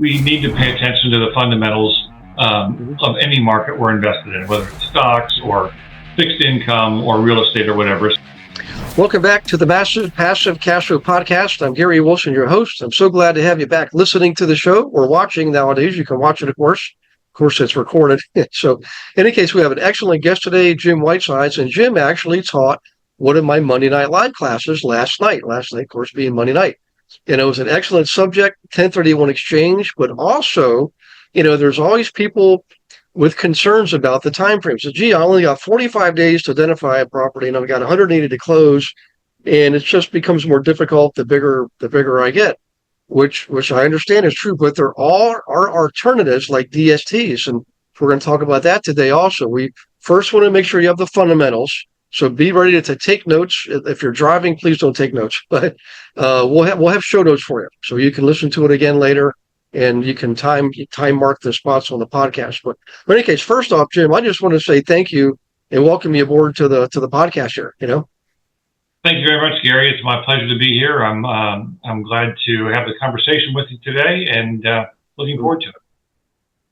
we need to pay attention to the fundamentals of any market we're invested in, whether it's stocks or fixed income or real estate or whatever. Welcome back to the Massive Passive Cash Flow Podcast. I'm Gary Wilson, your host. I'm so glad to have you back listening to the show or watching nowadays. You can watch it, of course. Of course, it's recorded. So in any case, we have an excellent guest today, Jim Whitesides. And Jim actually taught one of my Monday Night Live classes last night. Last night, of course, being Monday night. And it was an excellent subject, 1031 exchange, but also, there's always people with concerns about the time frame. So, gee, I only got 45 days to identify a property, and I've got 180 to close, and it just becomes more difficult the bigger I get, which I understand is true. But there are alternatives like DSTs, and we're going to talk about that today. Also, we first want to make sure you have the fundamentals. So be ready to take notes. If you're driving, please don't take notes. But we'll have show notes for you, so you can listen to it again later, and you can time mark the spots on the podcast. But in any case, first off, Jim, I just want to say thank you and welcome you aboard to the podcast here. Thank you very much, Gary. It's my pleasure to be here. I'm glad to have the conversation with you today, and looking forward to it.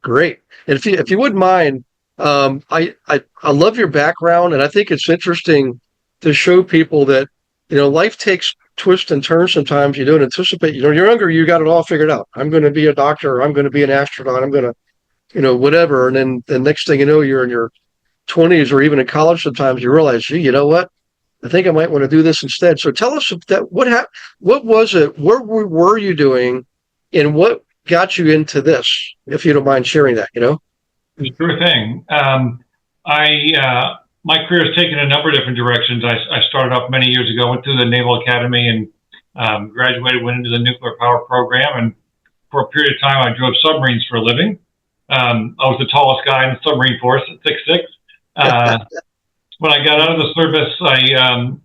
Great. And if you wouldn't mind, I love your background, and I think it's interesting to show people that life takes twists and turns sometimes. You don't anticipate. You're younger, you got it all figured out. I'm going to be a doctor, or I'm going to be an astronaut, I'm going to whatever. And then the next thing you know, you're in your 20s or even in college. Sometimes you realize, gee, you know what? I think I might want to do this instead. So tell us what was it? What were you doing, and what got you into this? If you don't mind sharing that, Sure thing. My career has taken a number of different directions. I started off many years ago, went through the Naval Academy, and graduated, went into the nuclear power program. And for a period of time, I drove submarines for a living. I was the tallest guy in the submarine force at 6'6". When I got out of the service, I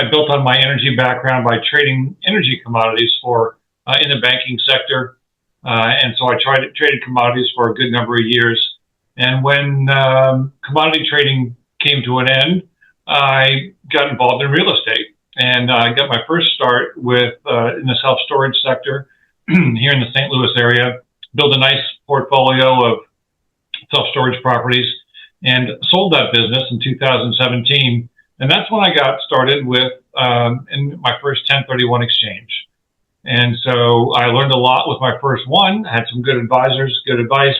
built on my energy background by trading energy commodities in the banking sector. And so I traded commodities for a good number of years. And when commodity trading came to an end, I got involved in real estate. And I got my first start in the self-storage sector here in the St. Louis area, built a nice portfolio of self-storage properties, and sold that business in 2017. And that's when I got started with in my first 1031 exchange. And so I learned a lot with my first one, had some good advisors, good advice.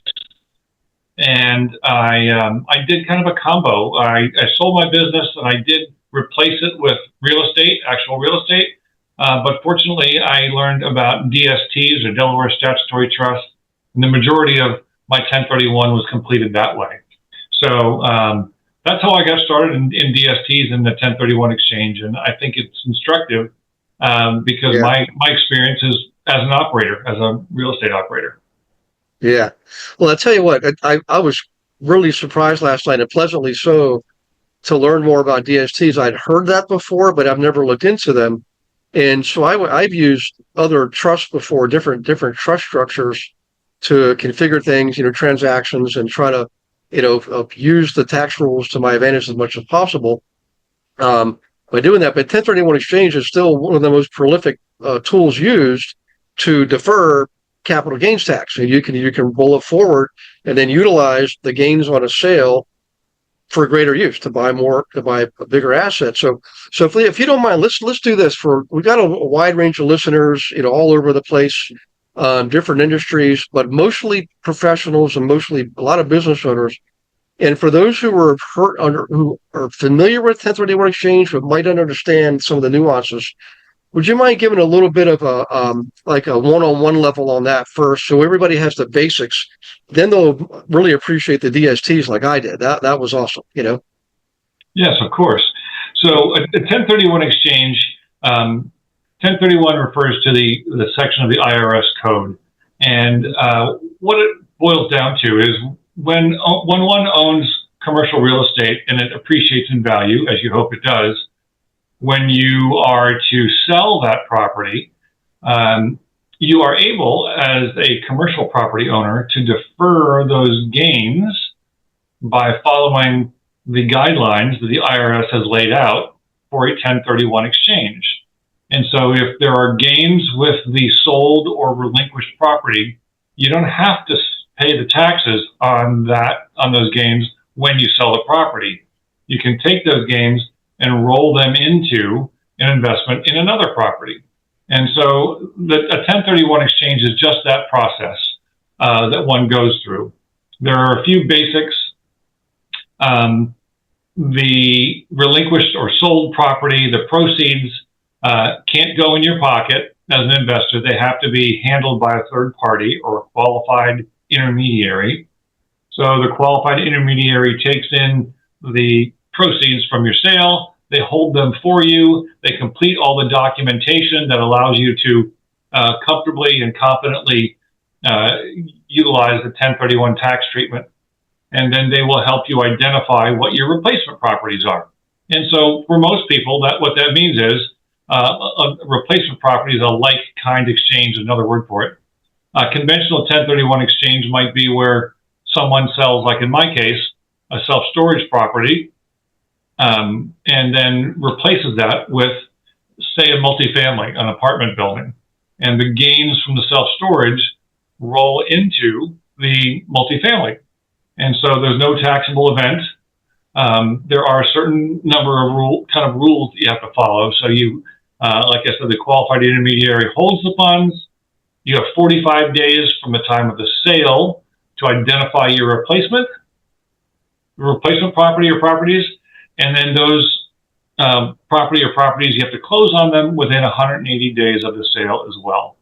And I did kind of a combo. I sold my business, and I did replace it with actual real estate. But fortunately, I learned about DSTs, or Delaware Statutory Trust, and the majority of my 1031 was completed that way. So that's how I got started in DSTs in the 1031 exchange. And I think it's instructive because my experience is as an operator, as a real estate operator. Yeah. Well, I'll tell you what, I was really surprised last night, and pleasantly so, to learn more about DSTs. I'd heard that before, but I've never looked into them. And so I've used other trusts before, different trust structures to configure things, transactions, and try to, use the tax rules to my advantage as much as possible by doing that. But 1031 exchange is still one of the most prolific tools used to defer capital gains tax. So you can roll it forward and then utilize the gains on a sale for greater use, to buy a bigger asset. So if you don't mind, let's do this. We've got a wide range of listeners, all over the place, different industries, but mostly professionals and mostly a lot of business owners. And for those who are familiar with 1031 exchange but might not understand some of the nuances, would you mind giving a little bit of a one-on-one level on that first, so everybody has the basics? Then they'll really appreciate the DSTs like I did. That was awesome, Yes, of course. So a 1031 exchange, 1031 refers to the section of the IRS code, and what it boils down to is when one owns commercial real estate and it appreciates in value, as you hope it does. When you are to sell that property, you are able, as a commercial property owner, to defer those gains by following the guidelines that the IRS has laid out for a 1031 exchange. And so if there are gains with the sold or relinquished property, you don't have to pay the taxes on those gains when you sell the property. You can take those gains and roll them into an investment in another property. And so a 1031 exchange is just that process that one goes through. There are a few basics. The relinquished or sold property, the proceeds can't go in your pocket as an investor. They have to be handled by a third party or a qualified intermediary. So the qualified intermediary takes in the proceeds from your sale. They hold them for you. They complete all the documentation that allows you to comfortably and confidently utilize the 1031 tax treatment. And then they will help you identify what your replacement properties are. And so for most people, what that means is a replacement property is a like-kind exchange, another word for it. A conventional 1031 exchange might be where someone sells, like in my case, a self-storage property, and then replaces that with, say, a multifamily, an apartment building. And the gains from the self-storage roll into the multifamily. And so there's no taxable event. There are a certain number of rules that you have to follow. So you, like I said, the qualified intermediary holds the funds. You have 45 days from the time of the sale to identify your replacement property or properties. And then those property or properties, you have to close on them within 180 days of the sale as well.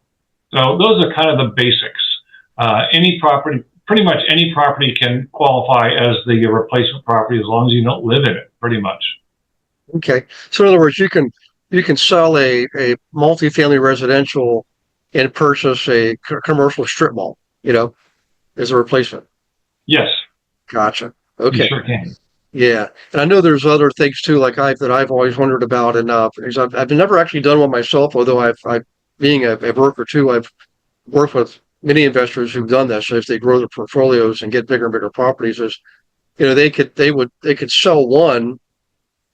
So those are kind of the basics. Pretty much any property can qualify as the replacement property as long as you don't live in it, pretty much. Okay. So in other words, you can sell a multifamily residential and purchase a commercial strip mall, as a replacement. Yes. Gotcha. Okay. You sure can. Yeah. And I know there's other things too, like that I've always wondered about. And because I've never actually done one myself, although I've being a broker too, I've worked with many investors who've done this. So as they grow their portfolios and get bigger and bigger properties, they could sell one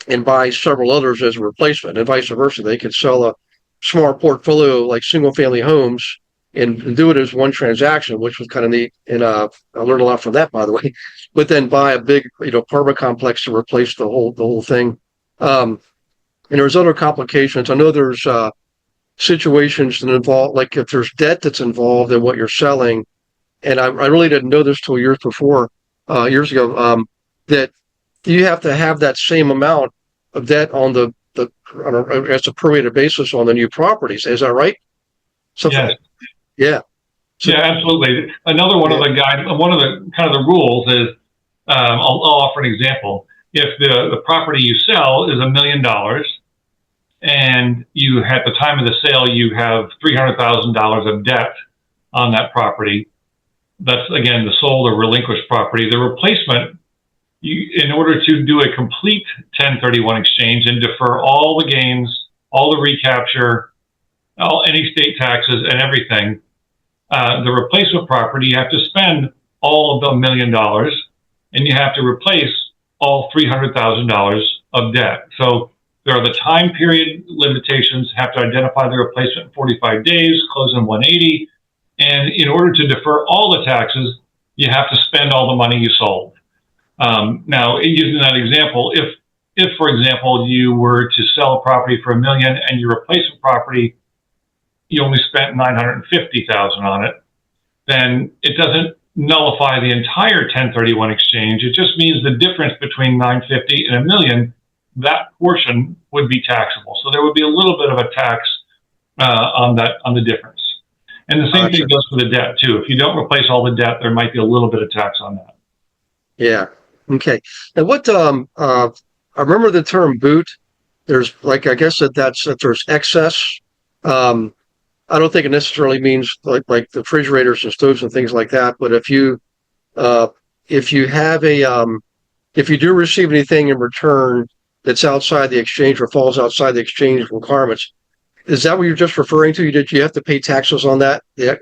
and buy several others as a replacement, and vice versa. They could sell a small portfolio like single family homes and do it as one transaction, which was kind of neat. And I learned a lot from that, by the way. But then buy a big apartment complex to replace the whole thing. And there's other complications. I know there's situations that involve, like if there's debt that's involved in what you're selling, and I really didn't know this till years ago, that you have to have that same amount of debt on as a prorated basis on the new properties. Is that right? Yes. Yeah. So, yeah, absolutely. Another one of the kind of the rules is, I'll offer an example. If the property you sell is $1 million, and at the time of the sale, you have $300,000 of debt on that property. That's, again, the sold or relinquished property. The replacement, in order to do a complete 1031 exchange and defer all the gains, all the recapture, any state taxes and everything, the replacement property, you have to spend all of the $1 million, and you have to replace all $300,000 of debt. So there are the time period limitations, have to identify the replacement in 45 days, close in 180. And in order to defer all the taxes, you have to spend all the money you sold. Now, using that example, if, for example, you were to sell a property for $1 million and your replacement property, you only spent $950,000 on it, then it doesn't nullify the entire 1031 exchange. It just means the difference between $950,000 and $1 million, that portion would be taxable. So there would be a little bit of a tax on the difference. And the same thing goes for the debt too. If you don't replace all the debt, there might be a little bit of tax on that. Yeah. Okay. And what I remember the term boot. There's I guess that there's excess. I don't think it necessarily means like the refrigerators and stoves and things like that. But if you have if you do receive anything in return that's outside the exchange or falls outside the exchange requirements, is that what you're just referring to? You have to pay taxes on that? Yeah.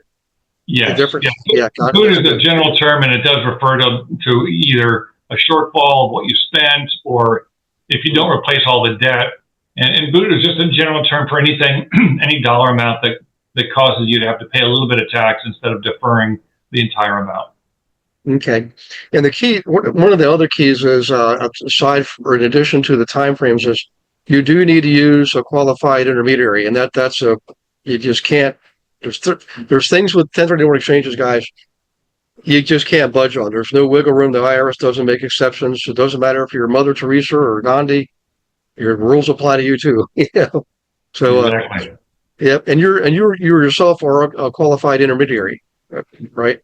Yes. Yeah. Boot is a general term, and it does refer to either a shortfall of what you spent, or if you don't replace all the debt, And boot is just a general term for anything, any dollar amount that causes you to have to pay a little bit of tax instead of deferring the entire amount. Okay. And the key, one of the other keys is, or in addition to the timeframes, is you do need to use a qualified intermediary, and you just can't. There's things with 1031 exchanges, guys, you just can't budge on. There's no wiggle room. The IRS doesn't make exceptions. It doesn't matter if you're Mother Teresa or Gandhi. Your rules apply to you too. So, Exactly. yep. And you yourself are a qualified intermediary, right?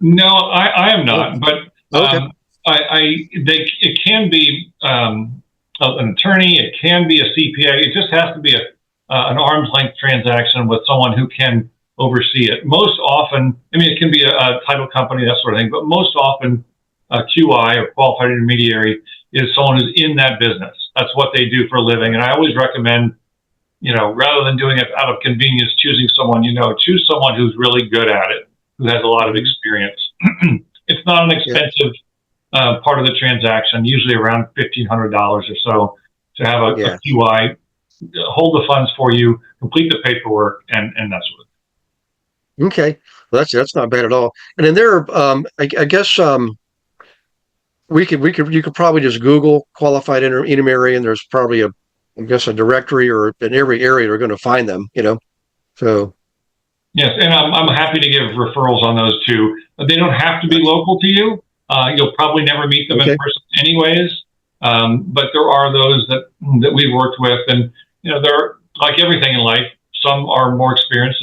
No, I am not, but Okay. it can be an attorney, it can be a CPA. It just has to be an arm's length transaction with someone who can oversee it. Most often, I mean, it can be a title company, that sort of thing, but most often a QI or qualified intermediary is someone who's in that business. That's what they do for a living. And I always recommend, rather than doing it out of convenience, choosing someone, choose someone who's really good at it, who has a lot of experience. It's not an expensive part of the transaction, usually around $1,500 or so, to have a QI hold the funds for you, complete the paperwork, and that sort of thing. Okay. Well, that's not bad at all. And then I guess you could probably just Google qualified intermediary, and there's probably a directory, or in every area they're going to find them. So. Yes, and I'm happy to give referrals on those too. They don't have to be local to you. You'll probably never meet them in person anyways. But there are those that we've worked with, and they're like everything in life. Some are more experienced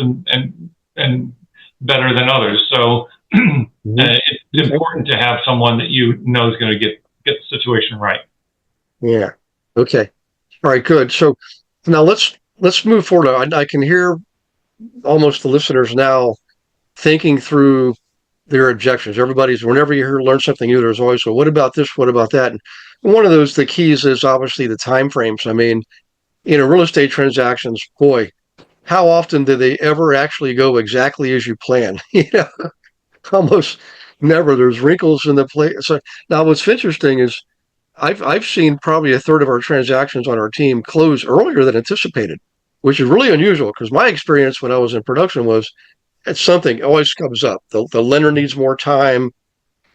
and better than others. So it's important to have someone that is going to get the situation right. Yeah. Okay. All right. Good. So now let's move forward. I can hear almost the listeners now thinking through their objections. Whenever you learn something new, there's always, well, what about this? What about that? And one of the keys is obviously the time frames. I mean, real estate transactions, boy, how often do they ever actually go exactly as you plan? Almost never. There's wrinkles in the play. So now what's interesting is I've seen probably a third of our transactions on our team close earlier than anticipated, which is really unusual, because my experience when I was in production was something always comes up. The lender needs more time.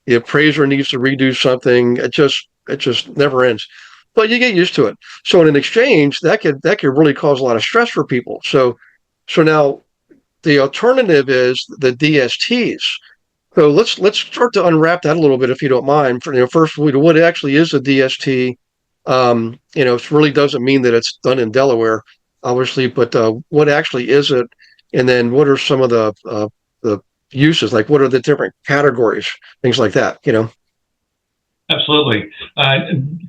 The appraiser needs to redo something. It just never ends. But you get used to it. So in an exchange, that could really cause a lot of stress for people. So now the alternative is the DSTs. So let's start to unwrap that a little bit, if you don't mind. First, what actually is a DST? It really doesn't mean that it's done in Delaware, obviously, but what actually is it? And then what are some of the uses? Like, what are the different categories? Things like that. Absolutely.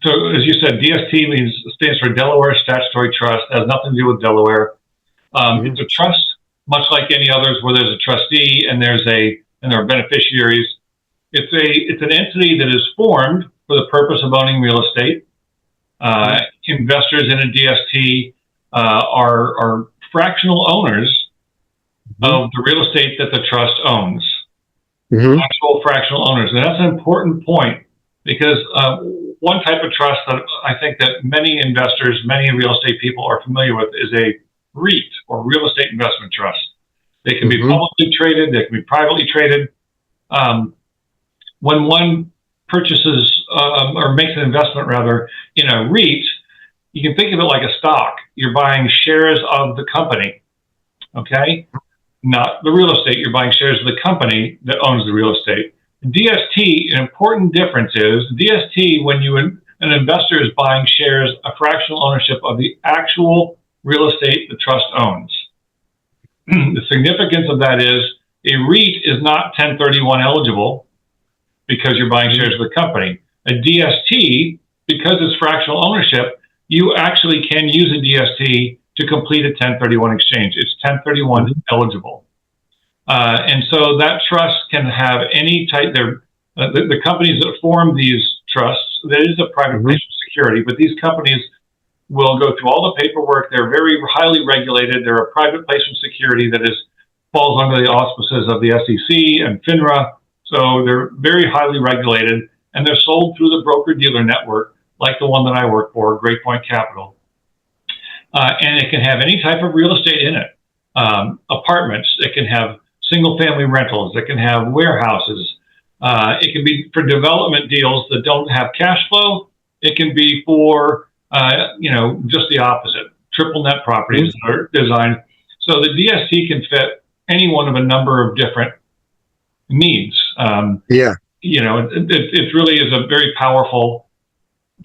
So as you said, DST stands for Delaware Statutory Trust. It has nothing to do with Delaware. It's a trust, much like any others, where there's a trustee and there are beneficiaries. It's an entity that is formed for the purpose of owning real estate. Investors in a DST are fractional owners of the real estate that the trust owns. Actual fractional owners. And that's an important point, because one type of trust that I think that many investors, many real estate people are familiar with is a REIT, or real estate investment trust. They can be publicly traded, they can be privately traded. When one purchases or makes an investment, rather, in a REIT, you can think of it like a stock. You're buying shares of the company, okay? Not the real estate. You're buying shares of the company that owns the real estate. DST, an important difference is, DST, when an investor is buying shares, a fractional ownership of the actual real estate the trust owns. The significance of that is a REIT is not 1031 eligible because you're buying shares of the company. A DST, because it's fractional ownership, you actually can use a DST to complete a 1031 exchange. It's 1031 eligible. And so that trust can have any type, the companies that form these trusts, that is a private placement security, but these companies will go through all the paperwork. They're very highly regulated. They're a private placement security that falls under the auspices of the SEC and FINRA. So they're very highly regulated, and they're sold through the broker-dealer network, like the one that I work for, Great Point Capital. and it can have any type of real estate in it. Apartments, it can have single-family rentals, it can have warehouses. It can be for development deals that don't have cash flow. It can be for, just the opposite, triple net properties that are designed. So the DST can fit any one of a number of different needs. It really is a very powerful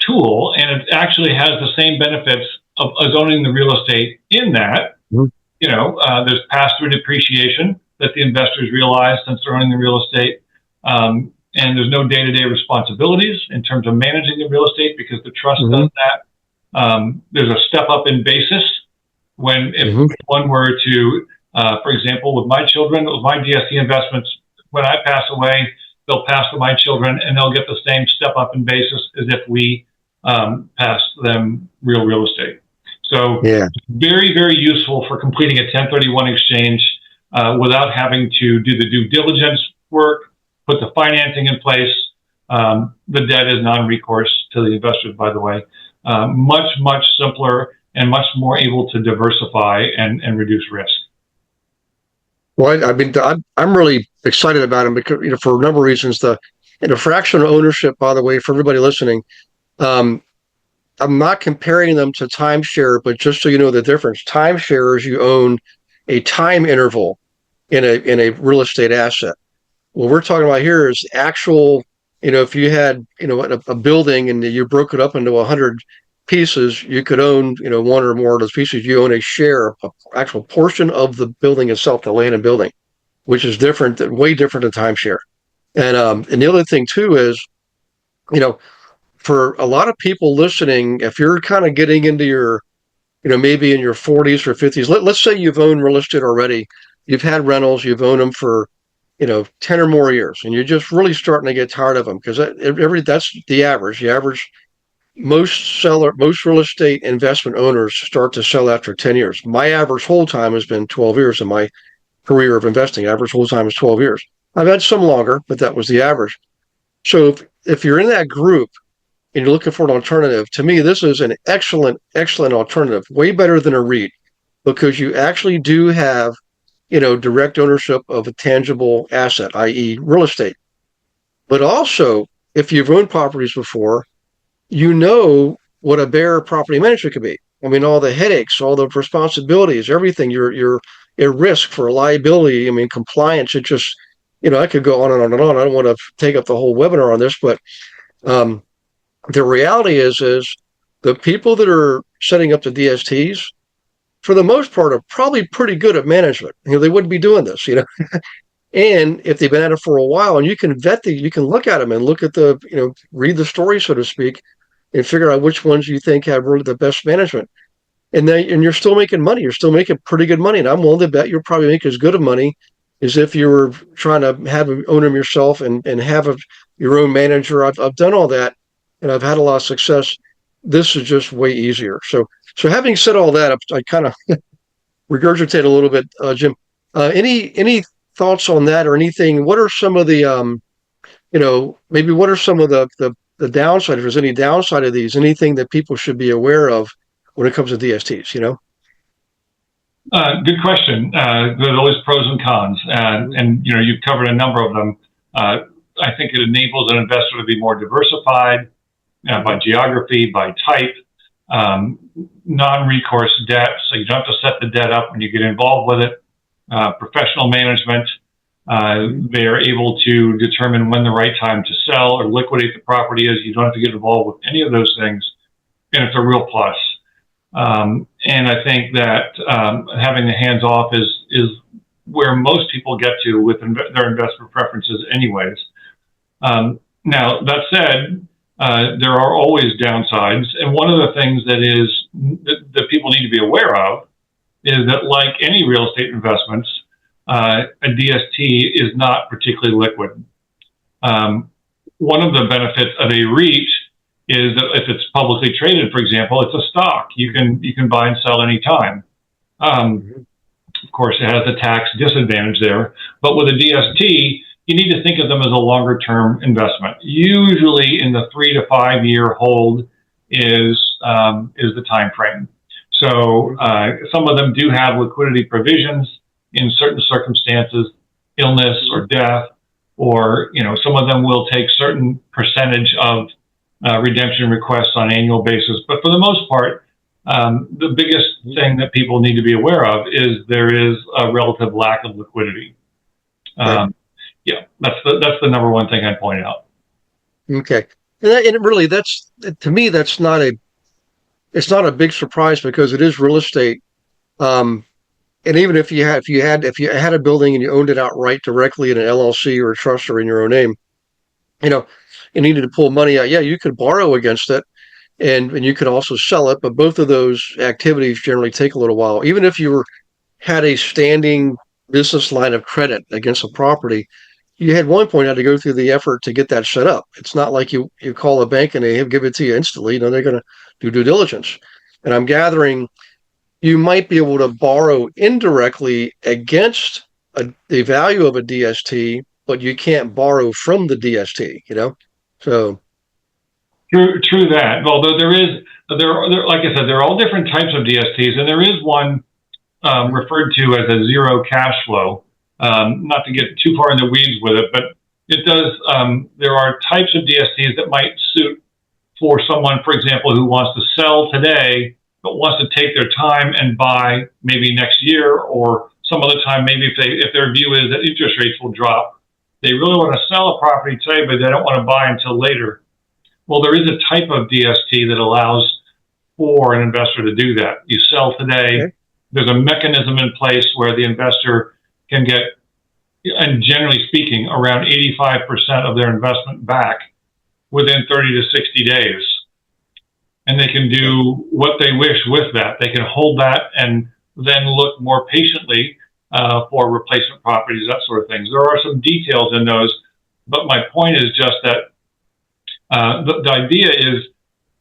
tool, and it actually has the same benefits of owning the real estate in that. There's pass-through depreciation that the investors realize since they're owning the real estate. And there's no day-to-day responsibilities in terms of managing the real estate because the trust does that. There's a step up in basis if one were to, for example, with my children, with my DST investments, when I pass away, they'll pass to my children and they'll get the same step up in basis as if we pass them real estate. So very, very useful for completing a 1031 exchange without having to do the due diligence work, put the financing in place. The debt is non-recourse to the investors, by the way. Much, much simpler and much more able to diversify and reduce risk. Well, I'm really excited about them because, for a number of reasons. The fractional ownership, by the way, for everybody listening, I'm not comparing them to timeshare, but just so you know the difference, timeshare is you own a time interval in a real estate asset. What we're talking about here is actual, if you had, a building and you broke it up into 100 pieces, you could own, one or more of those pieces. You own a share, an actual portion of the building itself, the land and building, which is way different than timeshare. And the other thing too is, for a lot of people listening, if you're kind of getting into your, maybe in your 40s or 50s, let's say you've owned real estate already, you've had rentals, you've owned them for 10 or more years, and you're just really starting to get tired of them because that's the average. The average, most real estate investment owners start to sell after 10 years. My average hold time has been 12 years in my career of investing. Average hold time is 12 years. I've had some longer, but that was the average. So if you're in that group and you're looking for an alternative, to me, this is an excellent, excellent alternative, way better than a REIT, because you actually do have direct ownership of a tangible asset, i.e. real estate. But also, if you've owned properties before, what a bear property manager could be. I mean, all the headaches, all the responsibilities, everything, you're at risk for liability. I mean, compliance, it just, I could go on and on and on. I don't want to take up the whole webinar on this, but the reality is the people that are setting up the DSTs, for the most part, are probably pretty good at management. They wouldn't be doing this, And if they've been at it for a while, and you can you can look at them and look at read the story, so to speak, and figure out which ones you think have really the best management. And you're still making money. You're still making pretty good money. And I'm willing to bet you'll probably make as good of money as if you were trying to own them yourself and have your own manager. I've done all that, and I've had a lot of success. This is just way easier. So having said all that, I kind of regurgitate a little bit, Jim. Any thoughts on that or anything? What are some of the, maybe what are some of the downside, if there's any downside of these, anything that people should be aware of when it comes to DSTs, Good question. There's always pros and cons, and you've covered a number of them. I think it enables an investor to be more diversified by geography, by type, non-recourse debt, so you don't have to set the debt up when you get involved with it. Professional management, they are able to determine when the right time to sell or liquidate the property is. You don't have to get involved with any of those things, and it's a real plus. And I think that having the hands off is where most people get to with their investment preferences anyways. Now, that said, there are always downsides, and one of the things that people need to be aware of is that, like any real estate investments, a DST is not particularly liquid. One of the benefits of a REIT is that if it's publicly traded, for example, it's a stock. You can buy and sell anytime. Of course, it has a tax disadvantage there, but with a DST, you need to think of them as a longer-term investment. Usually, in the 3 to 5 year hold is the time frame. So some of them do have liquidity provisions in certain circumstances, illness or death, or some of them will take certain percentage of redemption requests on an annual basis. But for the most part, the biggest thing that people need to be aware of is there is a relative lack of liquidity. Yeah, that's the number one thing I'd point out. Okay, and really, that's to me, it's not a big surprise because it is real estate. And even if you had a building and you owned it outright directly in an LLC or a trust or in your own name, you needed to pull money out. Yeah, you could borrow against it, and you could also sell it. But both of those activities generally take a little while. Even if you had a standing business line of credit against a property, you had one point had to go through the effort to get that set up. It's not like you call a bank and they give it to you instantly. They're going to do due diligence. And I'm gathering you might be able to borrow indirectly against the value of a DST, but you can't borrow from the DST. So True that. Although there, like I said, there are all different types of DSTs, and there is one referred to as a zero cash flow. Not to get too far in the weeds with it, but it does. There are types of DSTs that might suit for someone, for example, who wants to sell today but wants to take their time and buy maybe next year or some other time. Maybe if their view is that interest rates will drop, they really want to sell a property today, but they don't want to buy until later. Well, there is a type of DST that allows for an investor to do that. You sell today. Okay. There's a mechanism in place where the investor can get, and generally speaking, around 85% of their investment back within 30 to 60 days. And they can do what they wish with that. They can hold that and then look more patiently for replacement properties, that sort of things. There are some details in those, but my point is just that the idea is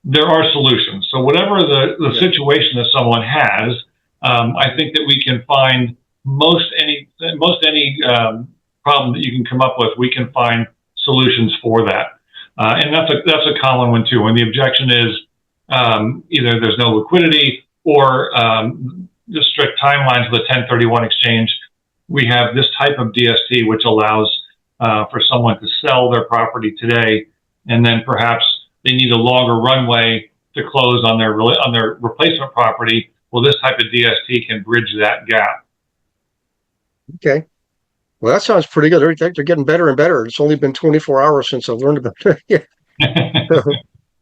there are solutions. So whatever the situation that someone has, I think that we can find most any problem that you can come up with, we can find solutions for that. And that's a common one too. When the objection is either there's no liquidity or the strict timelines of the 1031 exchange, we have this type of DST which allows for someone to sell their property today, and then perhaps they need a longer runway to close on their replacement property. Well, this type of DST can bridge that gap. Okay. Well, that sounds pretty good. They're getting better and better. It's only been 24 hours since I've learned about it.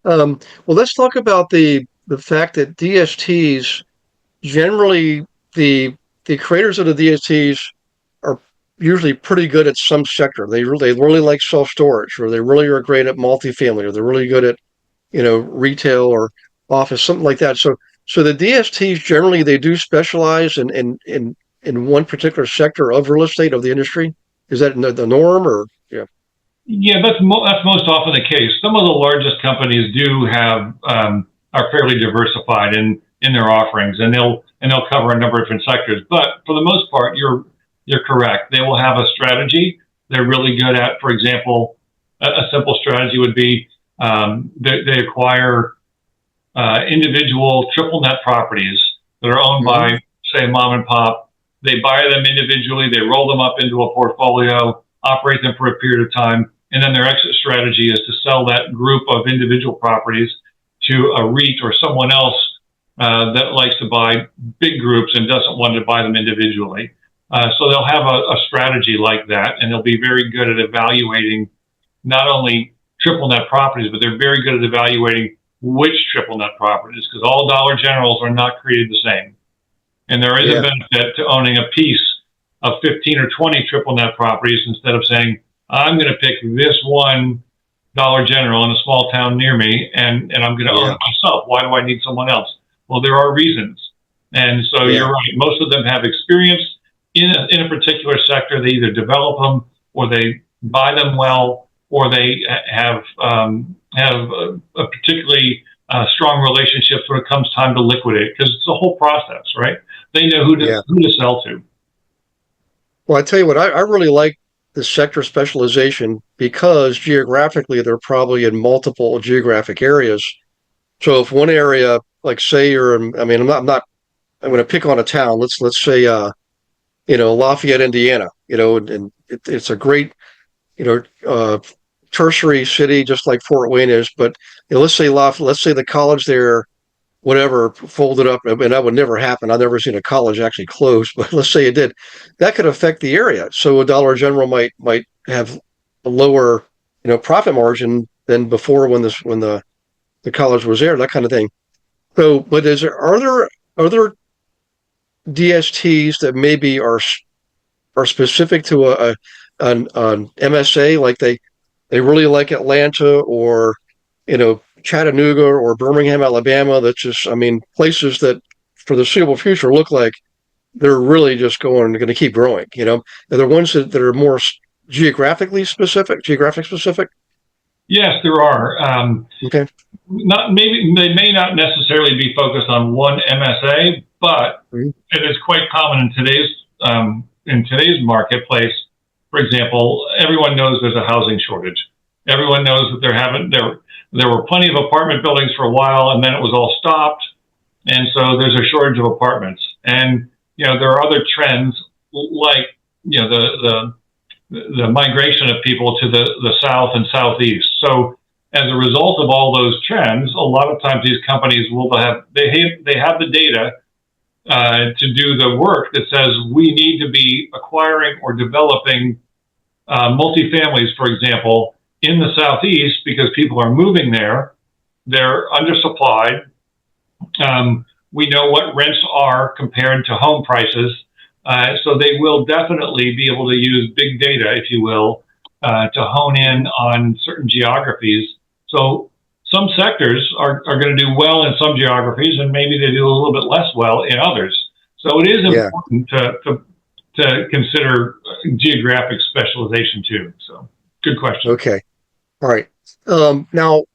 Well, let's talk about the fact that DSTs generally, the creators of the DSTs are usually pretty good at some sector. They really like self-storage, or they really are great at multifamily, or they're really good at retail or office, something like that. So the DSTs generally, they do specialize in one particular sector of real estate, of the industry. Is that the norm, or yeah? Yeah, that's most often the case. Some of the largest companies do have are fairly diversified in their offerings, and they'll cover a number of different sectors. But for the most part, you're correct. They will have a strategy. They're really good at, for example, a simple strategy would be they acquire individual triple net properties that are owned by, say, mom and pop. They buy them individually. They roll them up into a portfolio, operate them for a period of time, and then their exit strategy is to sell that group of individual properties to a REIT or someone else that likes to buy big groups and doesn't want to buy them individually. So they'll have a strategy like that, and they'll be very good at evaluating not only triple net properties, but they're very good at evaluating which triple net properties, because all Dollar Generals are not created the same. And there is a benefit to owning a piece of 15 or 20 triple net properties instead of saying, I'm going to pick this one Dollar General in a small town near me, and I'm going to own it myself. Why do I need someone else? Well, there are reasons. And so you're right. Most of them have experience in a particular sector. They either develop them, or they buy them well, or they have a particularly strong relationships when it comes time to liquidate, because it's a whole process, right? They know who to sell to. Well, I tell you what, I really like the sector specialization because geographically they're probably in multiple geographic areas. So if one area, like say I'm not I'm going to pick on a town. Let's say Lafayette, Indiana. And it's a great you know tertiary city, just like Fort Wayne is. But let's say the college there, whatever, folded up, and that would never happen. I've never seen a college actually close, but let's say it did. That could affect the area. So a Dollar General might have a lower profit margin than before when the college was there, that kind of thing. So, but are there other DSTs that maybe are specific to an MSA, like they really like Atlanta or Chattanooga or Birmingham, Alabama? That's just, I mean, places that for the foreseeable future look like they're really just going to keep growing. Are there ones that are more geographic specific? Yes, there are. Okay. Not maybe they may not necessarily be focused on one MSA, but Mhm. it is quite common in today's marketplace. For example, everyone knows there's a housing shortage. Everyone knows that there were plenty of apartment buildings for a while, and then it was all stopped, and so there's a shortage of apartments. And there are other trends like the migration of people to the south and southeast. So as a result of all those trends, a lot of times these companies will have the data to do the work that says we need to be acquiring or developing multifamilies, for example, in the southeast because people are moving there. They're undersupplied. We know what rents are compared to home prices. So they will definitely be able to use big data, if you will, to hone in on certain geographies. So some sectors are going to do well in some geographies, and maybe they do a little bit less well in others. So it is Yeah. important to consider geographic specialization too. So good question. Okay. All right. Now,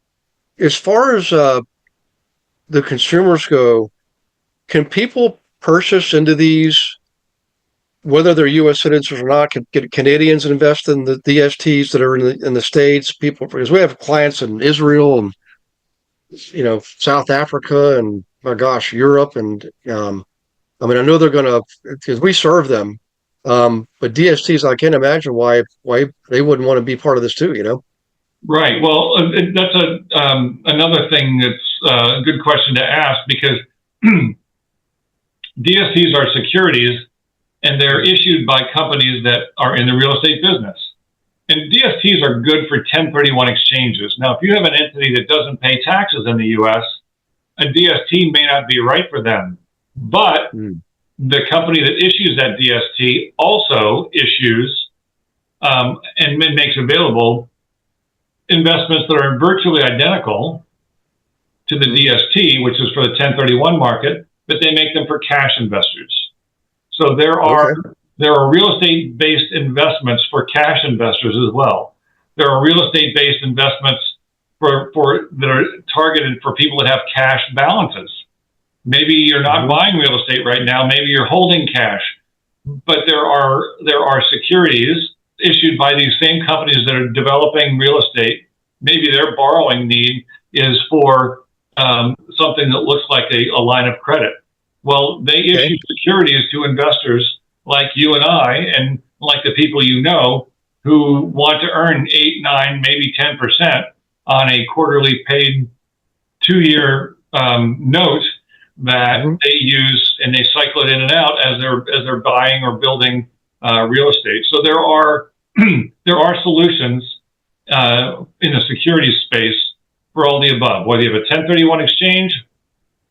as far as the consumers go, can people purchase into these, whether they're U.S. citizens or not? Can Canadians invest in the DSTs that are in the States? People, because we have clients in Israel and South Africa and, my gosh, Europe, and I mean, I know they're going to, because we serve them. But DSTs, I can't imagine why they wouldn't want to be part of this too. Right. Well, that's another thing that's a good question to ask because DSTs are securities and they're issued by companies that are in the real estate business. And DSTs are good for 1031 exchanges. Now, if you have an entity that doesn't pay taxes in the US, a DST may not be right for them. But the company that issues that DST also issues and makes available investments that are virtually identical to the DST, which is for the 1031 market, but they make them for cash investors. So there are real estate based investments for cash investors as well. There are real estate based investments that are targeted for people that have cash balances. Maybe you're not buying real estate right now. Maybe you're holding cash, but there are securities issued by these same companies that are developing real estate. Maybe their borrowing need is for something that looks like a line of credit. Well, they issue securities to investors like you and I, and like the people who want to earn 8, 9, maybe 10% on a quarterly paid 2-year note that they use, and they cycle it in and out as they're buying or building real estate. So there are solutions in the securities space for all the above. Whether you have a 1031 exchange,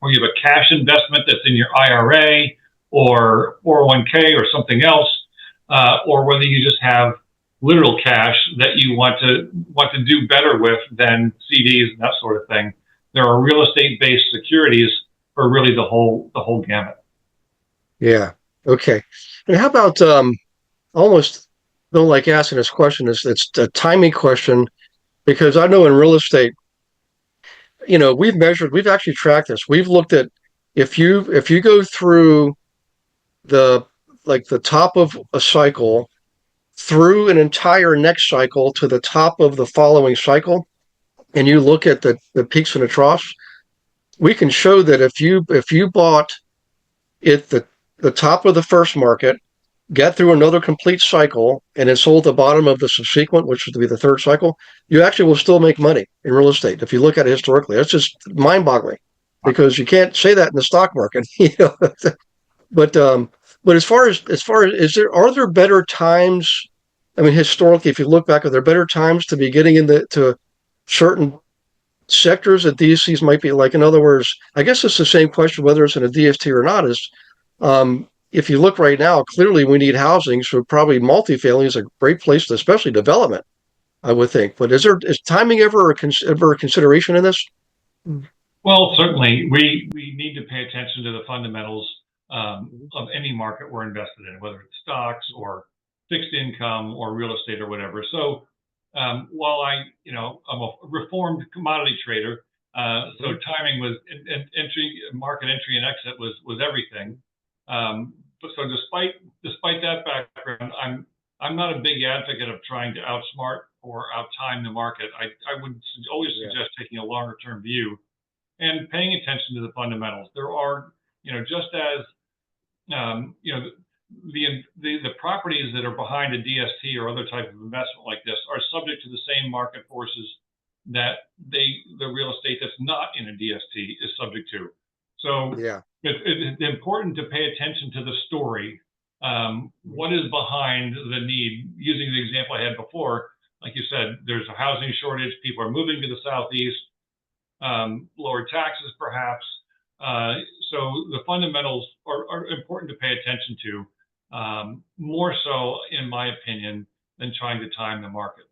or you have a cash investment that's in your IRA or 401k or something else, or whether you just have literal cash that you want to do better with than CDs and that sort of thing. There are real estate based securities for really the whole gamut. Yeah. Okay. And how about almost don't like asking this question. It's a timing question because I know in real estate, we've actually tracked this. We've looked at if you go through the top of a cycle through an entire next cycle to the top of the following cycle, and you look at the peaks and the troughs, we can show that if you bought at the top of the first market, get through another complete cycle, and then sold the bottom of the subsequent, which would be the third cycle, you actually will still make money in real estate. If you look at it historically, that's just mind boggling because you can't say that in the stock market. But but as far as are there better times? I mean, historically, if you look back, are there better times to be getting into to certain sectors that DSTs might be like? In other words, I guess it's the same question whether it's in a DST or not. Is if you look right now, clearly we need housing, so probably multifamily is a great place to, especially development, I would think. But is timing ever a consideration in this? Well, certainly we need to pay attention to the fundamentals of any market we're invested in, whether it's stocks or fixed income or real estate or whatever. So while I'm a reformed commodity trader, so timing was market entry and exit was everything. But so despite that background, I'm not a big advocate of trying to outsmart or outtime the market. I would always suggest taking a longer term view and paying attention to the fundamentals. There are, just as the properties that are behind a DST or other type of investment like this are subject to the same market forces that the real estate that's not in a DST is subject to. So Yeah, it's important to pay attention to the story. What is behind the need? Using the example I had before, like you said, there's a housing shortage. People are moving to the southeast. Lower taxes, perhaps. So the fundamentals are important to pay attention to, more so, in my opinion, than trying to time the market.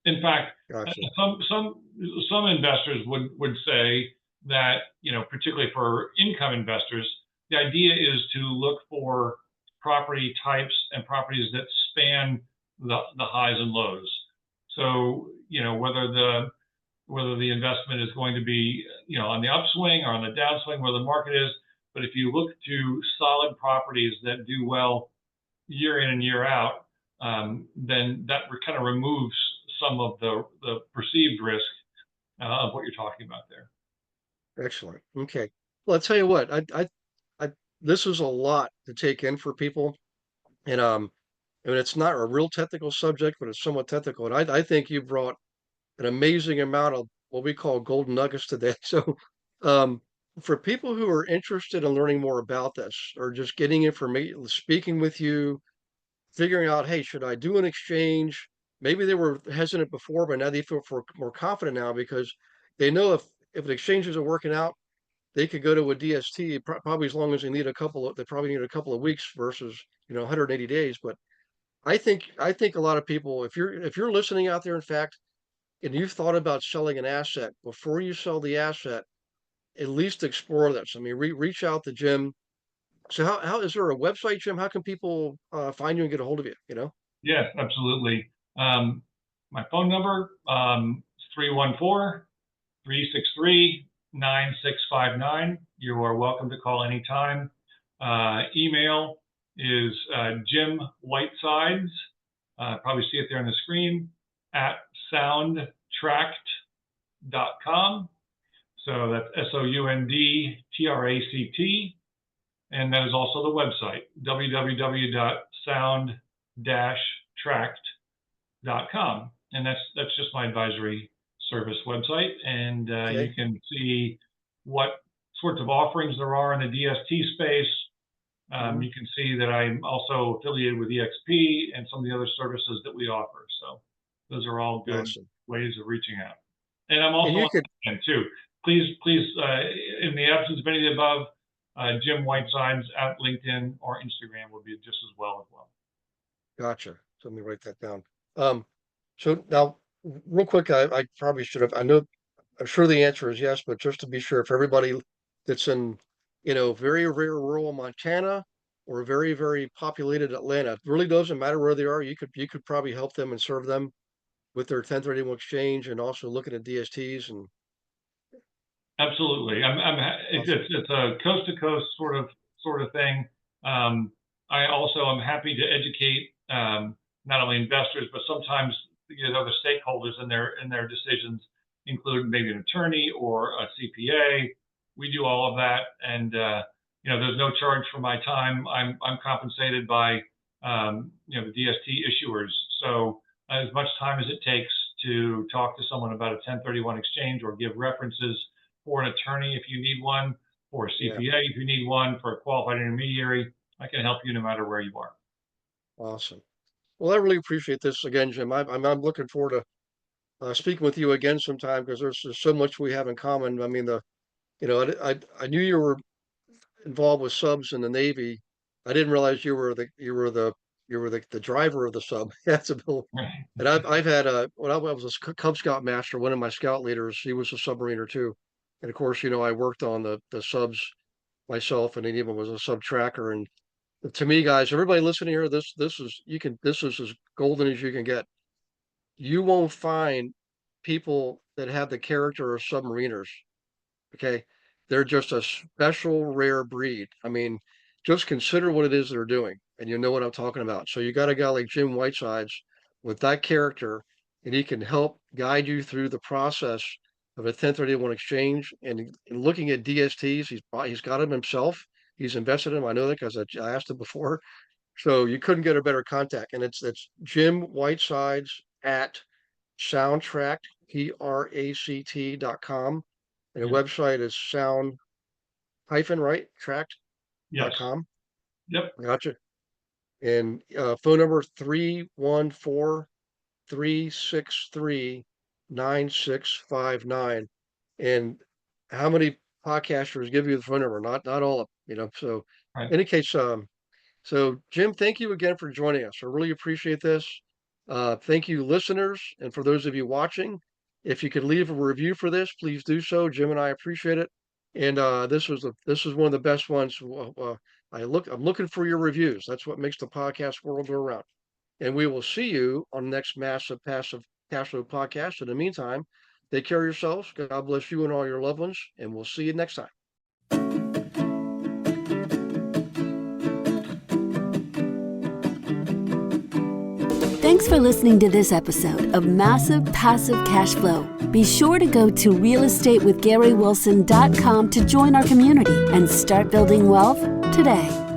In fact, gotcha. some investors would say that, particularly for income investors, the idea is to look for property types and properties that span the highs and lows. So, whether the investment is going to be, on the upswing or on the downswing, where the market is. But if you look to solid properties that do well year in and year out, then that kind of removes some of the perceived risk of what you're talking about there. Excellent. Okay. Well, I'll tell you what, this is a lot to take in for people. And I mean, it's not a real technical subject, but it's somewhat technical. And I think you brought an amazing amount of what we call golden nuggets today. So, um, for people who are interested in learning more about this or just getting information, speaking with you, figuring out, hey, should I do an exchange? Maybe they were hesitant before, but now they feel more confident now because they know if an exchange isn't working out, they could go to a DST probably as long as they probably need a couple of weeks versus 180 days. But I think a lot of people, if you're listening out there, in fact, and you've thought about selling an asset, before you sell the asset, at least explore this. I mean, reach out to Jim. So how is there a website, Jim? How can people find you and get a hold of you? Yes, absolutely. My phone number is 314-363-9659. You are welcome to call anytime. Email is Jim Whitesides. Probably see it there on the screen at soundtract.com. So that's SOUNDTRACT. And that is also the website, www.sound-tract.com. And that's just my advisory service website. And you Okay. can see what sorts of offerings there are in the DST space. Hmm. You can see that I'm also affiliated with EXP and some of the other services that we offer. So those are all good Awesome. ways of reaching out. And I'm And also you on could, LinkedIn too. Please, in the absence of any of the above, Jim Whitesides at LinkedIn or Instagram would be just as well. gotcha. So let me write that down. Um, so now, real quick, I probably should have. I'm sure the answer is yes, but just to be sure, if everybody that's in, very, very rural Montana or very, very populated Atlanta, it really doesn't matter where they are. You could probably help them and serve them with their 1031 exchange and also looking at DSTs and Absolutely. awesome. It's a coast to coast sort of thing. Um, I also am happy to educate not only investors but sometimes other stakeholders in their decisions, include maybe an attorney or a CPA. We do all of that, and there's no charge for my time. I'm compensated by, the DST issuers. So as much time as it takes to talk to someone about a 1031 exchange or give references for an attorney if you need one, for a CPA if you need one, for a qualified intermediary, I can help you no matter where you are. Awesome. Well, I really appreciate this again, Jim. I'm looking forward to speaking with you again sometime because there's so much we have in common. I mean, I knew you were involved with subs in the Navy. I didn't realize you were the driver of the sub. That's a little. And I've had when I was a Cub Scout master, one of my scout leaders, he was a submariner too. And of course, I worked on the subs myself, and he even was a sub tracker. And to me, guys, everybody listening here, this is as golden as you can get. You won't find people that have the character of submariners. Okay. They're just a special rare breed. I mean, just consider what it is they're doing, and you know what I'm talking about. So you got a guy like Jim Whitesides with that character, and he can help guide you through the process of a 1031 exchange. And looking at DSTs, he's got them himself. He's invested in them. I know that because I asked him before. So you couldn't get a better contact. And it's Jim Whitesides at soundtrack, PRACT.com. And the website is sound hyphen, right? Yes. Tract.com. Yep. Gotcha. And phone number 314-363-9659. And how many podcasters give you the phone number? Not all of them, so Right. in any case, so Jim, thank you again for joining us. I really appreciate this. Thank you, listeners, and for those of you watching, if you could leave a review for this, please do so. Jim and I appreciate it. And this is one of the best ones. I'm looking for your reviews. That's what makes the podcast world go around. And we will see you on the next Massive Passive Cash Flow podcast. In the meantime, take care of yourselves. God bless you and all your loved ones, and we'll see you next time. Thanks for listening to this episode of Massive Passive Cash Flow. Be sure to go to realestatewithgarywilson.com to join our community and start building wealth today.